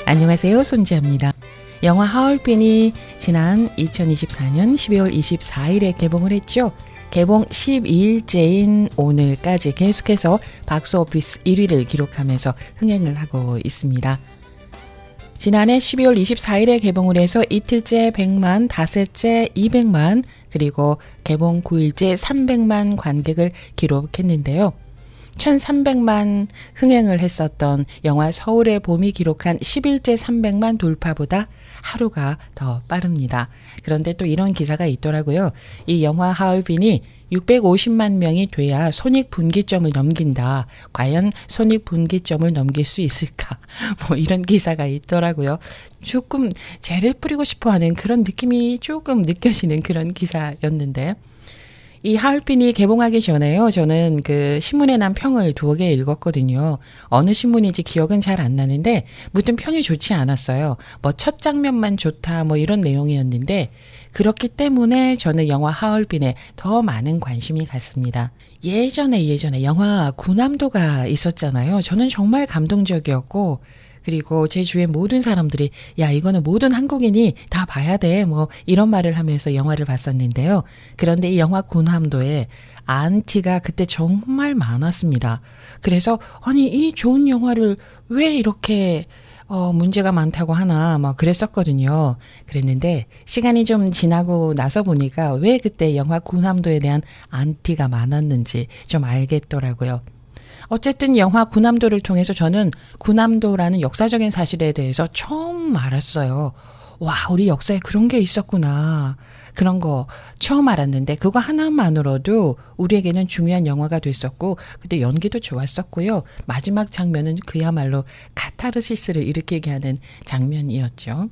안녕하세요. 손지아입니다. 영화 하얼빈이 지난 2024년 12월 24일에 개봉을 했죠. 개봉 12일째인 오늘까지 계속해서 박스오피스 1위를 기록하면서 흥행을 하고 있습니다. 지난해 12월 24일에 개봉을 해서 이틀째 100만, 닷새째 200만, 그리고 개봉 9일째 300만 관객을 기록했는데요. 1300만 흥행을 했었던 영화 서울의 봄이 기록한 10일째 300만 돌파보다 하루가 더 빠릅니다. 그런데 또 이런 기사가 있더라고요. 이 영화 하얼빈이 650만 명이 돼야 손익분기점을 넘긴다. 과연 손익분기점을 넘길 수 있을까? 뭐 이런 기사가 있더라고요. 조금 재를 뿌리고 싶어하는 그런 느낌이 조금 느껴지는 그런 기사였는데, 이 하얼빈이 개봉하기 전에요. 저는 그 신문에 난 평을 두어 개 읽었거든요. 어느 신문인지 기억은 잘 안 나는데 무튼 평이 좋지 않았어요. 뭐 첫 장면만 좋다 뭐 이런 내용이었는데, 그렇기 때문에 저는 영화 하얼빈에 더 많은 관심이 갔습니다. 예전에 영화 군함도가 있었잖아요. 저는 정말 감동적이었고, 그리고 제 주위의 모든 사람들이 야, 이거는 모든 한국인이 다 봐야 돼, 뭐 이런 말을 하면서 영화를 봤었는데요. 그런데 이 영화 군함도에 안티가 그때 정말 많았습니다. 그래서 아니, 이 좋은 영화를 왜 이렇게 문제가 많다고 하나 막 그랬었거든요. 그랬는데 시간이 좀 지나고 나서 보니까 왜 그때 영화 군함도에 대한 안티가 많았는지 좀 알겠더라고요. 어쨌든 영화 군함도를 통해서 저는 군함도라는 역사적인 사실에 대해서 처음 알았어요. 와, 우리 역사에 그런 게 있었구나. 그런 거 처음 알았는데 그거 하나만으로도 우리에게는 중요한 영화가 됐었고, 그때 연기도 좋았었고요. 마지막 장면은 그야말로 카타르시스를 일으키게 하는 장면이었죠.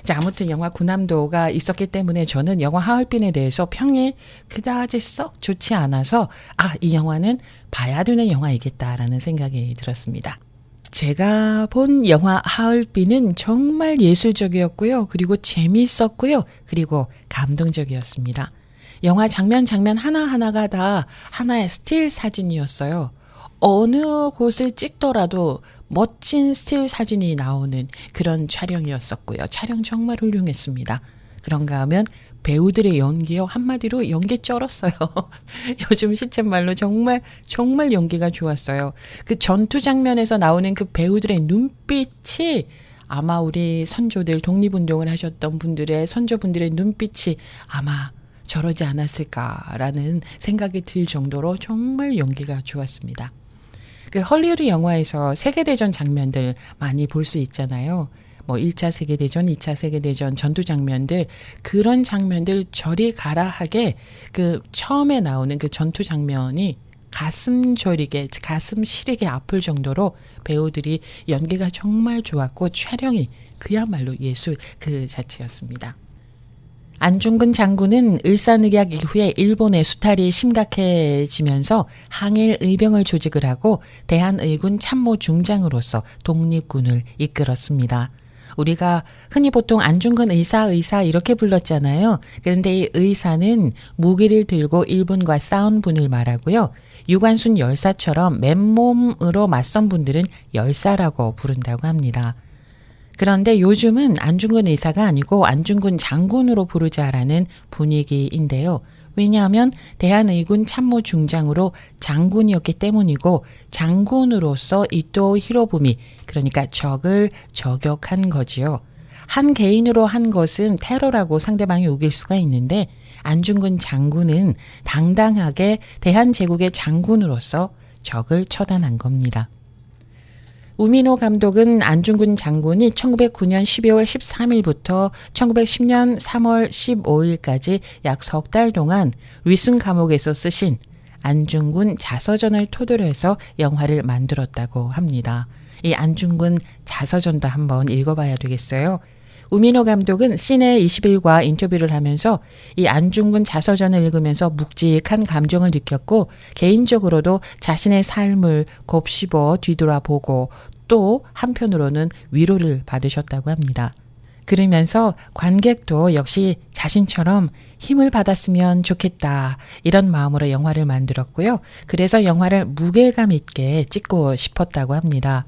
자, 아무튼 영화 군함도가 있었기 때문에 저는 영화 하얼빈에 대해서 평이 그다지 썩 좋지 않아서 이 영화는 봐야 되는 영화이겠다라는 생각이 들었습니다. 제가 본 영화 하얼빈은 정말 예술적이었고요. 그리고 재미있었고요. 그리고 감동적이었습니다. 영화 장면 하나하나가 다 하나의 스틸 사진이었어요. 어느 곳을 찍더라도 멋진 스틸 사진이 나오는 그런 촬영이었었고요. 촬영 정말 훌륭했습니다. 그런가 하면 배우들의 연기요, 한마디로 연기 쩔었어요. 요즘 시쳇말로 정말 연기가 좋았어요. 그 전투 장면에서 나오는 그 배우들의 눈빛이 아마 우리 선조들, 독립운동을 하셨던 분들의 선조분들의 눈빛이 아마 저러지 않았을까라는 생각이 들 정도로 정말 연기가 좋았습니다. 그 헐리우드 영화에서 세계대전 장면들 많이 볼 수 있잖아요. 뭐 1차 세계대전, 2차 세계대전 전투 장면들, 그런 장면들 저리 가라 하게 그 처음에 나오는 그 전투 장면이 가슴 저리게, 가슴 시리게 아플 정도로 배우들이 연기가 정말 좋았고 촬영이 그야말로 예술 그 자체였습니다. 안중근 장군은 을사늑약 이후에 일본의 수탈이 심각해지면서 항일 의병을 조직을 하고 대한의군 참모 중장으로서 독립군을 이끌었습니다. 우리가 흔히 보통 안중근 의사 이렇게 불렀잖아요. 그런데 이 의사는 무기를 들고 일본과 싸운 분을 말하고요. 유관순 열사처럼 맨몸으로 맞선 분들은 열사라고 부른다고 합니다. 그런데 요즘은 안중근 의사가 아니고 안중근 장군으로 부르자라는 분위기인데요. 왜냐하면 대한의군 참모 중장으로 장군이었기 때문이고, 장군으로서 이토 히로부미, 그러니까 적을 저격한 거지요. 한 개인으로 한 것은 테러라고 상대방이 우길 수가 있는데, 안중근 장군은 당당하게 대한제국의 장군으로서 적을 처단한 겁니다. 우민호 감독은 안중근 장군이 1909년 12월 13일부터 1910년 3월 15일까지 약 석 달 동안 위순 감옥에서 쓰신 안중근 자서전을 토대로 해서 영화를 만들었다고 합니다. 이 안중근 자서전도 한번 읽어봐야 되겠어요. 우민호 감독은 시내 21과 인터뷰를 하면서 이 안중근 자서전을 읽으면서 묵직한 감정을 느꼈고, 개인적으로도 자신의 삶을 곱씹어 뒤돌아보고 또 한편으로는 위로를 받으셨다고 합니다. 그러면서 관객도 역시 자신처럼 힘을 받았으면 좋겠다, 이런 마음으로 영화를 만들었고요. 그래서 영화를 무게감 있게 찍고 싶었다고 합니다.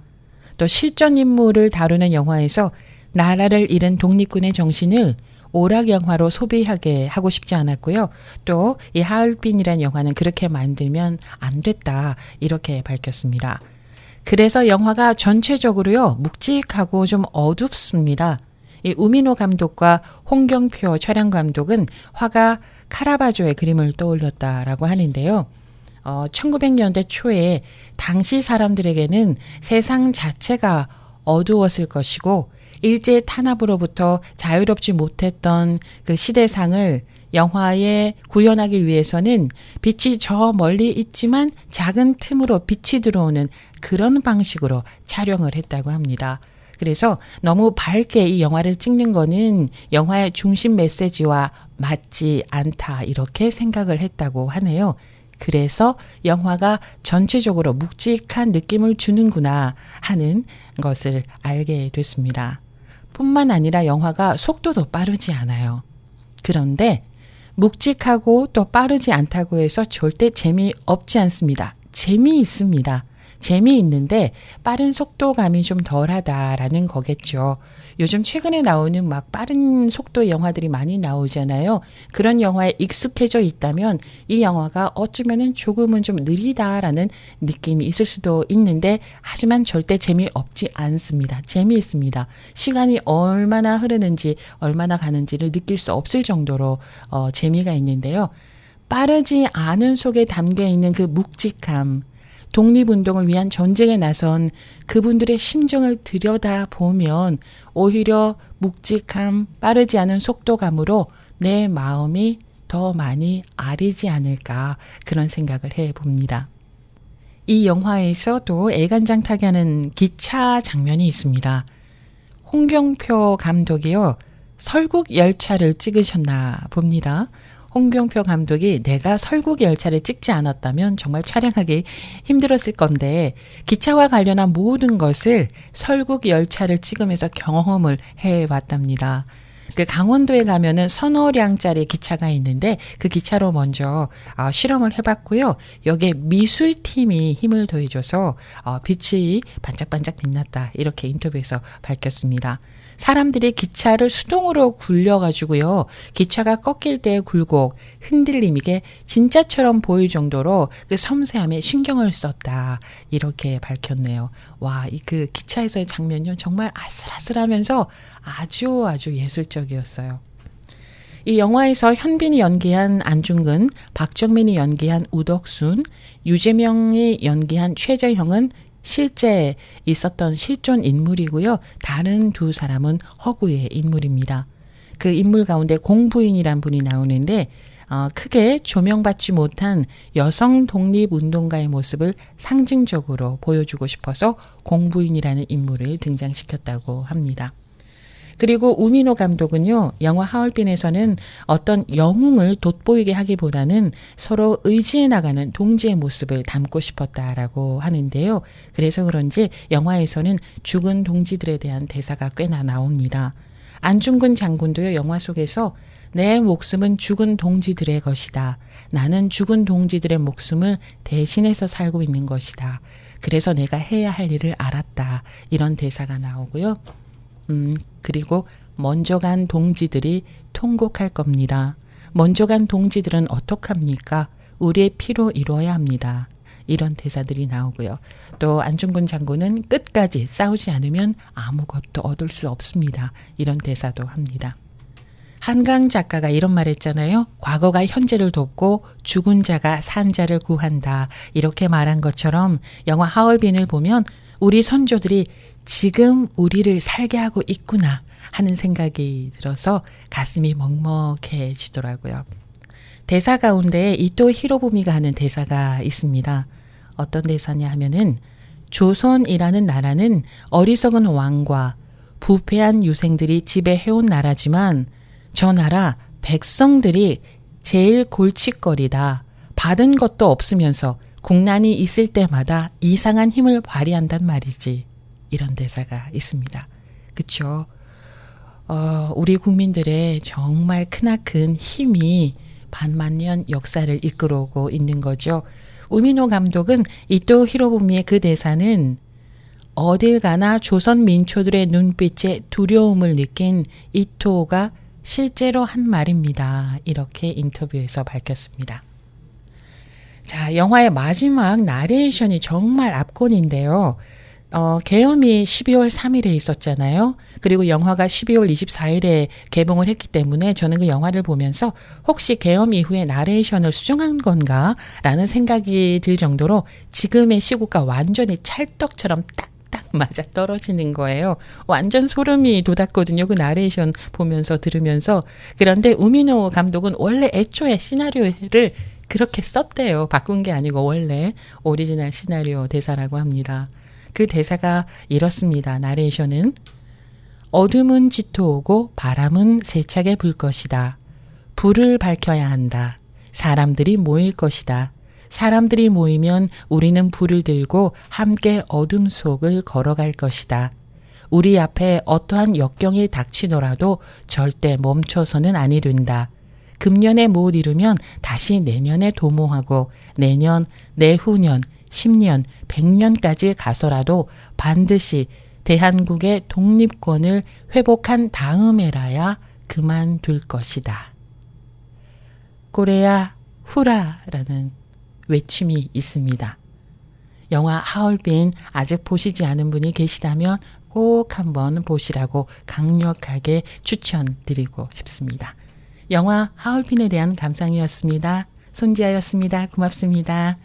또 실존 인물을 다루는 영화에서 나라를 잃은 독립군의 정신을 오락 영화로 소비하게 하고 싶지 않았고요. 또 이 하얼빈이라는 영화는 그렇게 만들면 안 됐다 이렇게 밝혔습니다. 그래서 영화가 전체적으로요 묵직하고 좀 어둡습니다. 이 우민호 감독과 홍경표 촬영 감독은 화가 카라바조의 그림을 떠올렸다라고 하는데요. 1900년대 초에 당시 사람들에게는 세상 자체가 어두웠을 것이고 일제 탄압으로부터 자유롭지 못했던 그 시대상을 영화에 구현하기 위해서는 빛이 저 멀리 있지만 작은 틈으로 빛이 들어오는 그런 방식으로 촬영을 했다고 합니다. 그래서 너무 밝게 이 영화를 찍는 거는 영화의 중심 메시지와 맞지 않다 이렇게 생각을 했다고 하네요. 그래서 영화가 전체적으로 묵직한 느낌을 주는구나 하는 것을 알게 됐습니다. 뿐만 아니라 영화가 속도도 빠르지 않아요. 그런데 묵직하고 또 빠르지 않다고 해서 절대 재미없지 않습니다. 재미있습니다. 재미있는데 빠른 속도감이 좀 덜하다라는 거겠죠. 요즘 최근에 나오는 막 빠른 속도의 영화들이 많이 나오잖아요. 그런 영화에 익숙해져 있다면 이 영화가 어쩌면은 조금은 좀 느리다라는 느낌이 있을 수도 있는데 하지만 절대 재미없지 않습니다. 재미있습니다. 시간이 얼마나 흐르는지 얼마나 가는지를 느낄 수 없을 정도로 재미가 있는데요. 빠르지 않은 속에 담겨 있는 그 묵직함, 독립운동을 위한 전쟁에 나선 그분들의 심정을 들여다보면 오히려 묵직함, 빠르지 않은 속도감으로 내 마음이 더 많이 아리지 않을까 그런 생각을 해봅니다. 이 영화에서도 애간장타게 하는 기차 장면이 있습니다. 홍경표 감독이요. 설국 열차를 찍으셨나 봅니다. 홍경표 감독이 내가 설국 열차를 찍지 않았다면 정말 촬영하기 힘들었을 건데 기차와 관련한 모든 것을 설국 열차를 찍으면서 경험을 해왔답니다. 그 강원도에 가면은 서너 량짜리 기차가 있는데 그 기차로 먼저 실험을 해봤고요. 여기에 미술팀이 힘을 더해줘서 빛이 반짝반짝 빛났다 이렇게 인터뷰에서 밝혔습니다. 사람들이 기차를 수동으로 굴려가지고요. 기차가 꺾일 때의 굴곡, 흔들림 이게 진짜처럼 보일 정도로 그 섬세함에 신경을 썼다. 이렇게 밝혔네요. 와, 그 기차에서의 장면요. 정말 아슬아슬하면서 아주 예술적이었어요. 이 영화에서 현빈이 연기한 안중근, 박정민이 연기한 우덕순, 유재명이 연기한 최재형은 실제 있었던 실존 인물이고요. 다른 두 사람은 허구의 인물입니다. 그 인물 가운데 공부인이란 분이 나오는데 크게 조명받지 못한 여성 독립운동가의 모습을 상징적으로 보여주고 싶어서 공부인이라는 인물을 등장시켰다고 합니다. 그리고 우민호 감독은요. 영화 하얼빈에서는 어떤 영웅을 돋보이게 하기보다는 서로 의지해 나가는 동지의 모습을 담고 싶었다라고 하는데요. 그래서 그런지 영화에서는 죽은 동지들에 대한 대사가 꽤나 나옵니다. 안중근 장군도요. 영화 속에서 내 목숨은 죽은 동지들의 것이다. 나는 죽은 동지들의 목숨을 대신해서 살고 있는 것이다. 그래서 내가 해야 할 일을 알았다. 이런 대사가 나오고요. 그리고 먼저 간 동지들이 통곡할 겁니다. 먼저 간 동지들은 어떡합니까? 우리의 피로 이루어야 합니다. 이런 대사들이 나오고요. 또 안중근 장군은 끝까지 싸우지 않으면 아무것도 얻을 수 없습니다. 이런 대사도 합니다. 한강 작가가 이런 말 했잖아요. 과거가 현재를 돕고 죽은 자가 산 자를 구한다. 이렇게 말한 것처럼 영화 하얼빈을 보면 우리 선조들이 지금 우리를 살게 하고 있구나 하는 생각이 들어서 가슴이 먹먹해지더라고요. 대사 가운데 이토 히로부미가 하는 대사가 있습니다. 어떤 대사냐 하면은 조선이라는 나라는 어리석은 왕과 부패한 유생들이 지배해온 나라지만 저 나라 백성들이 제일 골칫거리다. 받은 것도 없으면서 국난이 있을 때마다 이상한 힘을 발휘한단 말이지. 이런 대사가 있습니다. 그쵸? 우리 국민들의 정말 크나큰 힘이 반만년 역사를 이끌어오고 있는 거죠. 우민호 감독은 이토 히로부미의 그 대사는 어딜 가나 조선 민초들의 눈빛에 두려움을 느낀 이토가 실제로 한 말입니다. 이렇게 인터뷰에서 밝혔습니다. 자, 영화의 마지막 나레이션이 정말 압권인데요. 계엄이 12월 3일에 있었잖아요. 그리고 영화가 12월 24일에 개봉을 했기 때문에 저는 그 영화를 보면서 혹시 계엄 이후에 나레이션을 수정한 건가? 라는 생각이 들 정도로 지금의 시국과 완전히 찰떡처럼 딱딱 맞아 떨어지는 거예요. 완전 소름이 돋았거든요. 그 나레이션 보면서 들으면서. 그런데 우미노 감독은 원래 애초에 시나리오를 그렇게 썼대요. 바꾼 게 아니고 원래 오리지널 시나리오 대사라고 합니다. 그 대사가 이렇습니다. 나레이션은 어둠은 짙어오고 바람은 세차게 불 것이다. 불을 밝혀야 한다. 사람들이 모일 것이다. 사람들이 모이면 우리는 불을 들고 함께 어둠 속을 걸어갈 것이다. 우리 앞에 어떠한 역경이 닥치더라도 절대 멈춰서는 아니 된다. 금년에 못 이루면 다시 내년에 도모하고 내년, 내후년, 10년, 100년까지 가서라도 반드시 대한국의 독립권을 회복한 다음에라야 그만둘 것이다. 코레아 후라라는 외침이 있습니다. 영화 하얼빈 아직 보시지 않은 분이 계시다면 꼭 한번 보시라고 강력하게 추천드리고 싶습니다. 영화 하얼빈에 대한 감상이었습니다. 손지아였습니다. 고맙습니다.